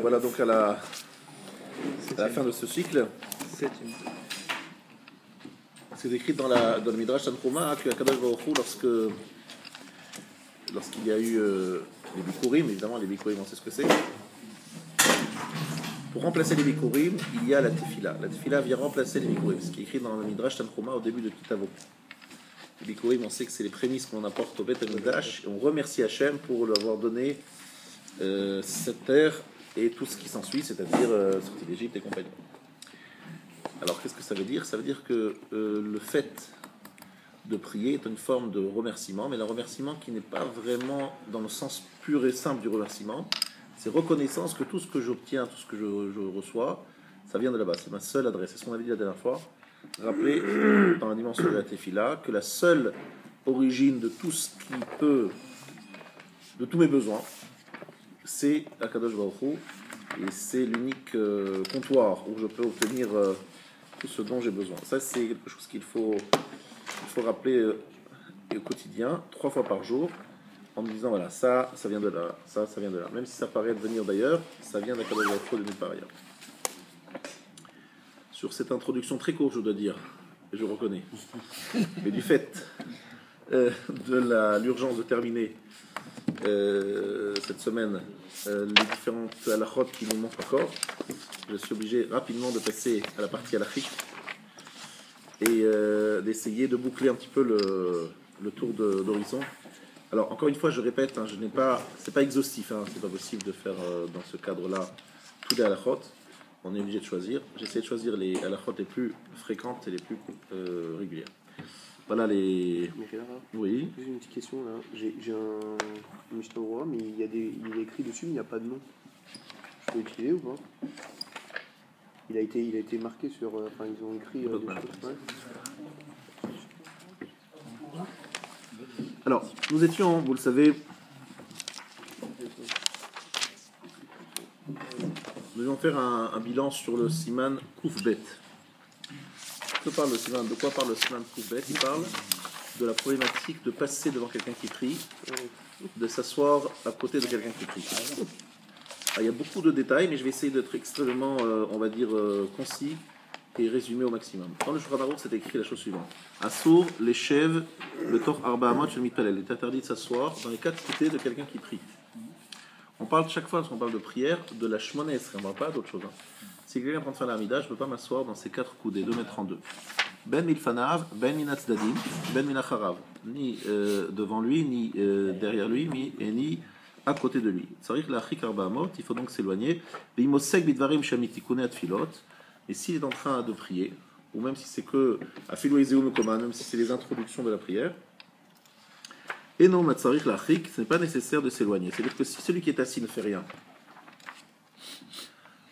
Voilà donc à la fin de ce cycle. C'est écrit dans le Midrash Tanchuma que Akadosh Baruch Hu, lorsqu'il y a eu les Bikurim, évidemment les Bikurim on sait ce que c'est. Pour remplacer les Bikurim, il y a la Tefila. La Tefila vient remplacer les Bikurim, ce qui est écrit dans le Midrash Tanchuma au début de Kitavo. Les Bikurim, on sait que c'est les prémices qu'on apporte au Beth HaMikdash, et on remercie Hachem pour lui avoir donné cette terre et tout ce qui s'ensuit, c'est-à-dire sortie d'Égypte et compagnie. Alors qu'est-ce que ça veut dire ? Ça veut dire que le fait de prier est une forme de remerciement, mais le remerciement qui n'est pas vraiment dans le sens pur et simple du remerciement, c'est reconnaissance que tout ce que j'obtiens, tout ce que je reçois, ça vient de là-bas, c'est ma seule adresse. C'est ce qu'on avait dit la dernière fois. Rappelez, dans la dimension de la Tefila, que la seule origine de tout ce qui peut, de tous mes besoins, c'est Akadosh Baruch Hu, et c'est l'unique comptoir où je peux obtenir tout ce dont j'ai besoin. Ça, c'est quelque chose qu'il faut rappeler au quotidien, 3 fois par jour, en me disant voilà, ça vient de là, ça vient de là. Même si ça paraît venir d'ailleurs, ça vient d'Akadosh Baruch Hu de nulle part ailleurs. Sur cette introduction très courte, je dois dire, et je reconnais, mais du fait de l'urgence de terminer cette semaine les différentes halachot qui nous manquent encore, je suis obligé rapidement de passer à la partie halachique et d'essayer de boucler un petit peu le tour d'horizon. Alors encore une fois, je répète, c'est pas exhaustif, c'est pas possible de faire dans ce cadre-là tous les halachot. On est obligé de choisir. J'essaie de choisir les halachot les plus fréquentes et les plus régulières. Voilà les. Oui. J'ai une petite question là. J'ai un Mishnah Torah, mais il est écrit dessus, mais il n'y a pas de nom. Je peux l'utiliser ou pas? Il a été marqué sur. Enfin, ils ont écrit des choses. Ouais. Alors, nous étions, vous le savez, nous allons faire un bilan sur le Siman Koufbet. De quoi parle le Siman Koufbet? Il parle de la problématique de passer devant quelqu'un qui prie, de s'asseoir à côté de quelqu'un qui prie. Alors, il y a beaucoup de détails, mais je vais essayer d'être extrêmement, on va dire, concis et résumé au maximum. Dans le Shulchan Aruch, c'est écrit la chose suivante. Assour, les chèvres, le Tor Arba Amot, le Mitpalel. Il est interdit de s'asseoir dans les 4 côtés de quelqu'un qui prie. On parle chaque fois, lorsqu'on parle de prière, de la Shmona Esrei, on ne parle pas d'autre chose. Si quelqu'un est en train de faire l'Amida, je ne peux pas m'asseoir dans ces 4 coudées, 2 mètres en 2. Ben milfanav, ben minatzdadim, ben minacharav. Ni devant lui, ni derrière lui, ni à côté de lui. Ça veut dire que la Chik Arba Amot, il faut donc s'éloigner. V'imosek bidvarim shamitikune atfilot. Et s'il est en train de prier, ou même si c'est que Afilo Ezeu Mekoman, même si c'est les introductions de la prière, et non, Matsarich Lachik, ce n'est pas nécessaire de s'éloigner. C'est-à-dire que si celui qui est assis ne fait rien,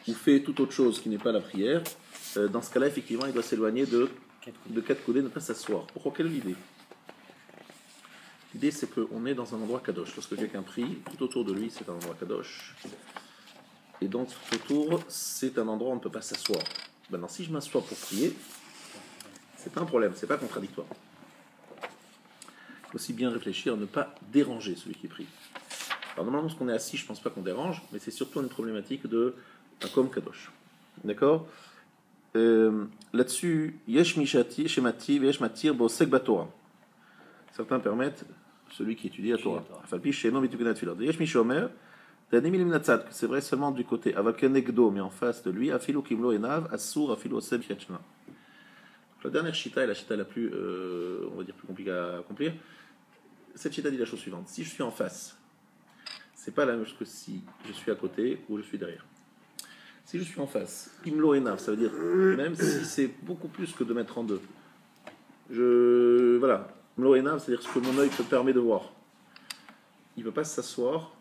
ou fait toute autre chose qui n'est pas la prière, dans ce cas-là, effectivement, il doit s'éloigner de 4 coudées, ne pas s'asseour. Pourquoi? Quelle est l'idée? L'idée, c'est qu'on est dans un endroit kadosh. Lorsque quelqu'un prie, tout autour de lui, c'est un endroit kadosh. Et donc, tout autour, c'est un endroit où on ne peut pas s'asseoir. Maintenant, si je m'assois pour prier, c'est pas un problème, c'est pas contradictoire. Il faut aussi bien réfléchir à ne pas déranger celui qui prie. Alors, normalement, lorsqu'on est assis, je ne pense pas qu'on dérange, mais c'est surtout une problématique de un kom kadosh. D'accord? Là-dessus, yesh mishati, shemati, yesh matir, bosek batora. Certains permettent celui qui étudie la Torah. Falpi, sheno, mitukunat filat. Yesh mishomer. C'est vrai seulement du côté Avakenegdo, mais en face de lui, Afilo Kimlo Enav, Assur, Afilo Seb Yachna. La dernière chita est la chita la plus, on va dire, plus compliquée à accomplir. Cette chita dit la chose suivante. Si je suis en face, c'est pas la même chose que si je suis à côté ou je suis derrière. Si je suis en face, Kimlo Enav, ça veut dire, même si c'est beaucoup plus que 2 mètres en 2, voilà, Kimlo Enav, c'est-à-dire ce que mon œil me permet de voir. Il ne peut pas s'asseoir,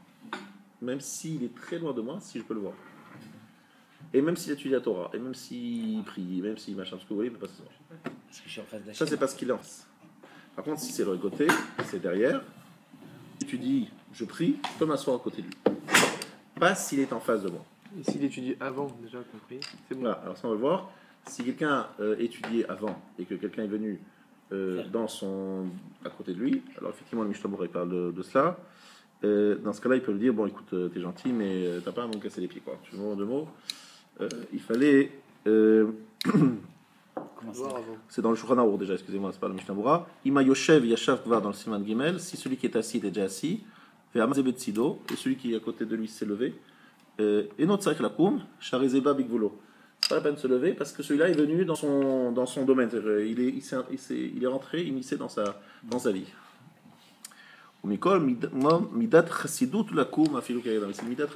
même s'il est très loin de moi, si je peux le voir. Et même s'il étudie la Torah, et même s'il prie, même s'il machin, ce que vous voyez, il ne peut pas s'asseoir. Ça, c'est parce qu'il lance. Par contre, si c'est de l'autre côté, c'est derrière, si tu dis je prie, je peux m'asseoir à côté de lui. Pas s'il est en face de moi. Et s'il étudie avant, déjà compris, c'est bon. Voilà, alors ça on va le voir. Si quelqu'un étudiait avant et que quelqu'un est venu à côté de lui, alors effectivement le Mishnah Berurah parle de cela. Dans ce cas-là, il peut lui dire bon, écoute, t'es gentil, mais t'as pas à me casser les pieds, quoi. Tu vois, en deux mots. Il fallait. C'est dans le Shulchan Aruch déjà, excusez-moi, c'est pas le Mishnah Berurah. Ima Yoshev Yashav Kvar dans le Siman Gimel, si celui qui est assis est déjà assis, Ve'amazeh Betsido, et celui qui est à côté de lui s'est levé, et notre sac lakoum, Sharizeba Bigvulo. C'est pas la peine de se lever parce que celui-là est venu dans son domaine, il est rentré, immiscé dans sa vie. Ou Mikol Midat Chassidut Lakoum Afilu Karedam. C'est Midat